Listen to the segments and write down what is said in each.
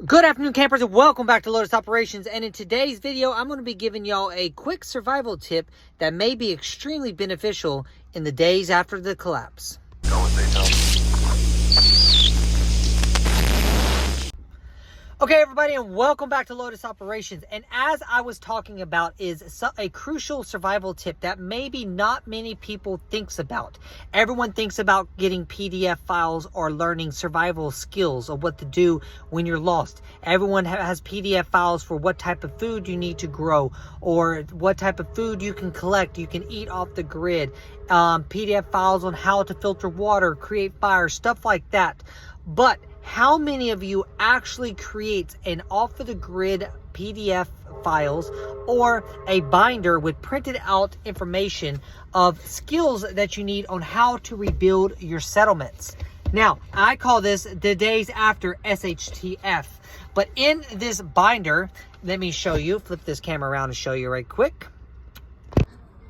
Good afternoon, campers, and welcome back to Lotus Operations. And in today's video, I'm going to be giving y'all a quick survival tip that may be extremely beneficial in the days after the collapse. Okay, everybody, and welcome back to Lotus Operations. And as I was talking about is a crucial survival tip that maybe not many people thinks about. Everyone thinks about getting PDF files or learning survival skills of what to do when you're lost. Everyone has PDF files for what type of food you need to grow or what type of food you can collect, you can eat off the grid. PDF files on how to filter water, create fire, stuff like that. But how many of you actually create an off-the-grid PDF files or a binder with printed out information of skills that you need on how to rebuild your settlements? Now, I call this the days after SHTF. But in this binder, let me show you, flip this camera around and show you right quick.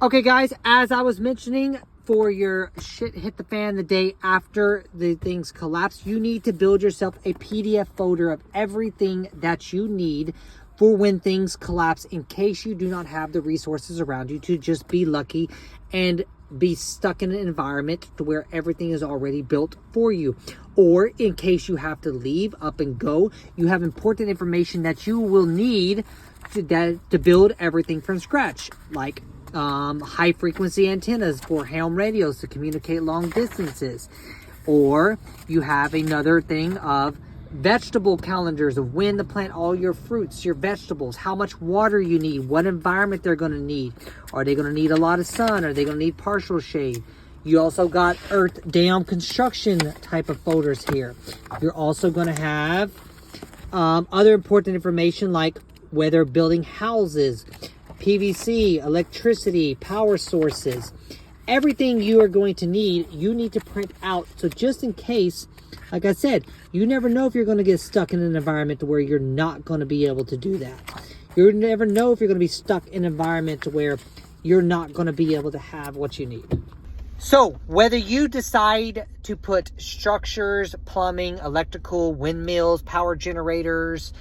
Okay, guys, as I was mentioning, for your shit hit the fan the day after the things collapse, you need to build yourself a PDF folder of everything that you need for when things collapse, in case you do not have the resources around you to just be lucky and be stuck in an environment to where everything is already built for you. Or in case you have to leave, up and go, you have important information that you will need to build everything from scratch, like high frequency antennas for ham radios to communicate long distances. Or you have another thing of vegetable calendars of when to plant all your fruits, your vegetables, how much water you need, what environment they're going to need. Are they going to need a lot of sun? Are they going to need partial shade? You also got earth dam construction type of folders here. You're also going to have other important information like whether building houses, PVC, electricity, power sources. Everything you are going to need, you need to print out. So just in case, like I said, you never know if you're going to get stuck in an environment where you're not going to be able to do that. You never know if you're going to be stuck in an environment where you're not going to be able to have what you need. So whether you decide to put structures, plumbing, electrical, windmills, power generators,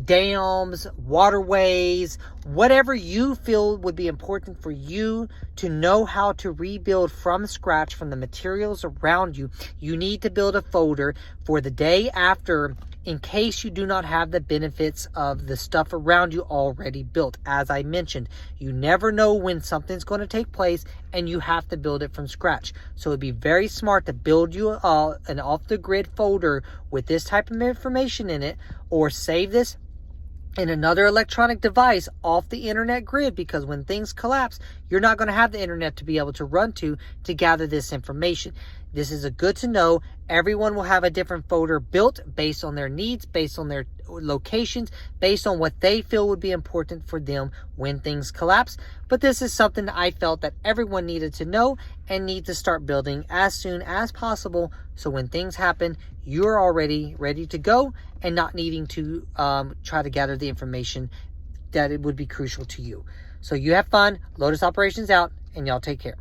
dams, waterways, whatever you feel would be important for you to know how to rebuild from scratch from the materials around you, you need to build a folder for the day after, in case you do not have the benefits of the stuff around you already built. As I mentioned, you never know when something's going to take place and you have to build it from scratch. So it'd be very smart to build you an off-the-grid folder with this type of information in it, or save this in another electronic device off the internet grid, because when things collapse, you're not going to have the internet to be able to run to gather this information. This is a good to know. Everyone will have a different folder built based on their needs, based on their locations, based on what they feel would be important for them when things collapse. But this is something that I felt that everyone needed to know and need to start building as soon as possible, so when things happen, you're already ready to go and not needing to try to gather the information that it would be crucial to you. So you have fun. Lotus Operations out, and y'all take care.